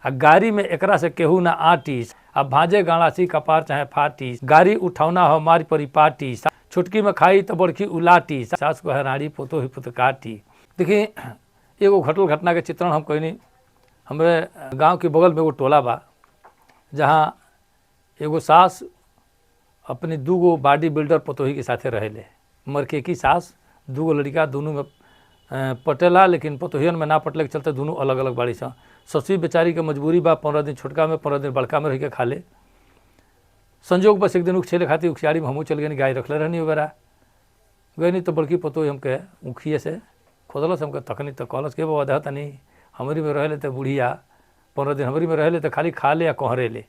आ गाड़ी में एकरा से केहू ना आटी, अब भांजे गाड़ासी कपार चाहे फाटी, गाड़ी उठौना हो मारी परी पाटी, छुटकी में खाई तो बड़की उलाटी, सास को हराड़ी पोतो ही पुत काटी। देखिए एगो घटल घटना के चित्रण हम कहनी। हमारे गांव के बगल में एगो टोला बा जहाँ एगो सास अपनी दूगो बॉडी बिल्डर पतोही के साथे रहेले। मरके की सास दूगो लड़का दोनों में पटेला, लेकिन पतोहियन में ना पटले के चलते दोनों अलग अलग बाड़ी सा। ससुई बेचारी के मजबूरी बा 15 दिन छोटका में 15 दिन बड़का में रह के खा ले। संजोग बस एक दिन उखछेले खाती उखियारी में हमू चल गए, गाय रखले रहनी वगैरह गई नहीं तो बड़की पतोही हमके उखिए से खोदलस, हमके तकनी तो कहलस के बाबा देहता नहीं हमारी में रह ले तो बुढ़िया 15 दिन हमारी में रह ले तो खाली खा ले या कहरे ले,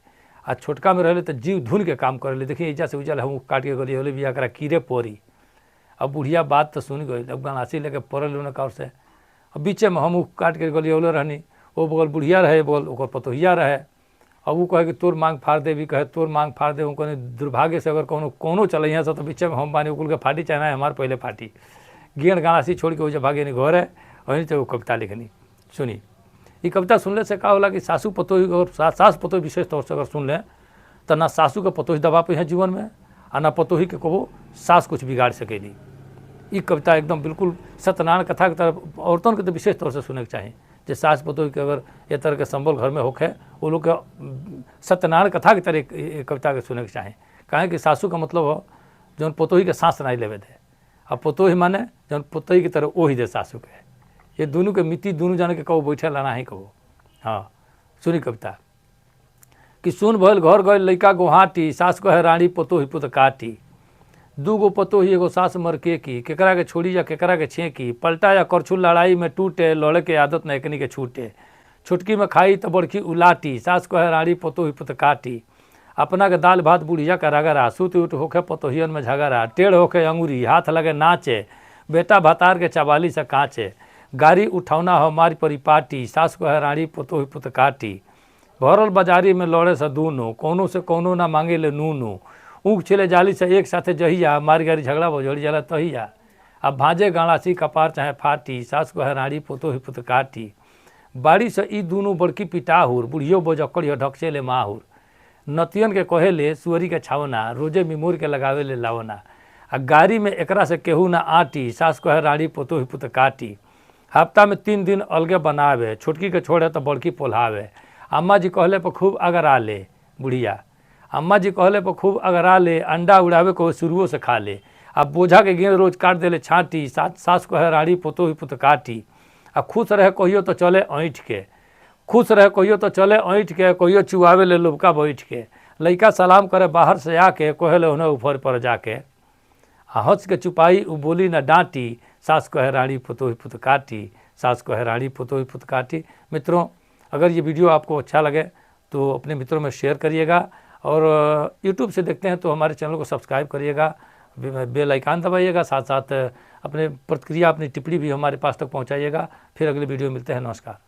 आ छोटका में रह ले तो जीव धुन के काम करे ले। देखिए ईजा से उजल हम काट के गली होले बिया करा कीड़े पोरी। अब बुढ़िया बात तो सुन गई, अब गनासी लेके पड़ल उन्हें कौर से। अब बीचे में हम काट के गली होले रहनी, वो बगल बुढ़िया रहे बगल ओकर पतोहिया रहे। अब वो कहे कि तोर मांग फाड़ दे, भी कहे तोर मांग फाड़ दे। उनको दुर्भाग्य से अगर कोनो चले यहाँ से तो बीचे में हम बानी उकुल के फाटी चाहे हमारे पहले फाटी। गेंद गनासी छोड़ के वजह भागे नहीं घर है वहीं से वो कविता लिखनी। सुनी ये कविता सुनने से का होला कि सासू पतोही और सास पतोही विशेष तौर से अगर सुन लें तो ना सासू के पतोही दबा पे है जीवन में, और ना पतोही के कबो सास कुछ बिगाड़ सकेली। ये कविता एकदम बिल्कुल सत्यनारायण कथा की तरफ औरतों के तो विशेष तौर से सुने के चाहिए। जो सास पतोही के अगर ये तरह के संबल घर में होखे वो लोग के सत्यनारायण कथा की तरह कविता के सुने के चाहें। कहें कि सासू का मतलब हो जौन पतोही के सांस नहीं लेवे दे, अब पतोही माने जौन पतोही की तरह वही दे सासू के। ये दोनों के मिट्टी दोनों जाने के कहो बैठे लाना ही कहो। हाँ सुनी कविता कि सुन भल घर गए लैका गोहाटी, सास कहे रानी पतोही पुत काटी। दूगो पतोही एगो सास मर के की, केकरा के छोड़ी या केकरा के छेकी, पलटा या करछुल लड़ाई में टूटे, लड़े के आदत न एकनी के छूटे। छुटकी में खाई तो बड़की उलाटी, सास कहे रानी पतोही पुत काटी। अपना के दाल भात बुढ़िया का रगरा, सूत उठ होके पतोहियन में झगड़ा, टेढ़ होके अंगूरी हाथ लगे नाचे, बेटा भतार के चबाली से कांचे। गाड़ी उठौना हो मारी परी पाटी, सास कहे रानी पतोही पुत काटी। भरल बाजारी में लड़े से दूनो, कोनो से कोनो ना मांगे ले नूनू। ऊँख छिले जाली से एक साथे जहिया, मारी गाड़ी झगड़ा बजड़ी जाला तहिया। अब भांजे गाड़ासी कपार चाहे फाटी, सास कहे रानी पतोही पुत काटी। बाड़ी से ई दोनों बड़की पिटाहुर, बुढ़ियो बोजक्कड़ ढकसे ले माहुर। नतियन के कहे ले सुअरी के छावना, रोजे मिमोर के लगावे ले लावना। आ गाड़ी में एकरा से केहू ना आटी, सास कहे रानी पतोही पुत काटी। हफ्ता में 3 दिन अलगे बनावे, छोटकी के छोड़े तो बड़की पोल्हावे। अम्मा जी कहले पर खूब अगरा ले बुढ़िया, अम्मा जी कहले पर खूब अगरा ले, अंडा उड़ावे को शुरुओं से खा ले। अब बोझा के गेंद रोज काट देले छाटी, सास कहे रानी पतोही पुत काटी। आ खुश रहे कहियो तो चले ऐंठ के, खुश रहे कहियो तो चले ऐंठ के, कहियो चुआवे ले लोबका बैठ के। लइका सलाम करे बाहर से आके, कहले उन्हें ऊपर पर जाके। आ हंस के चुपाई उ बोली न डांटी, सास कहे रानी पतोही पुत काटी, सास कहे रानी पतोही पुत काटी। मित्रों अगर ये वीडियो आपको अच्छा लगे तो अपने मित्रों में शेयर करिएगा, और यूट्यूब से देखते हैं तो हमारे चैनल को सब्सक्राइब करिएगा, बेल आइकन दबाइएगा, साथ साथ अपने प्रतिक्रिया अपनी टिप्पणी भी हमारे पास तक पहुंचाइएगा। फिर अगले वीडियो मिलते हैं। नमस्कार।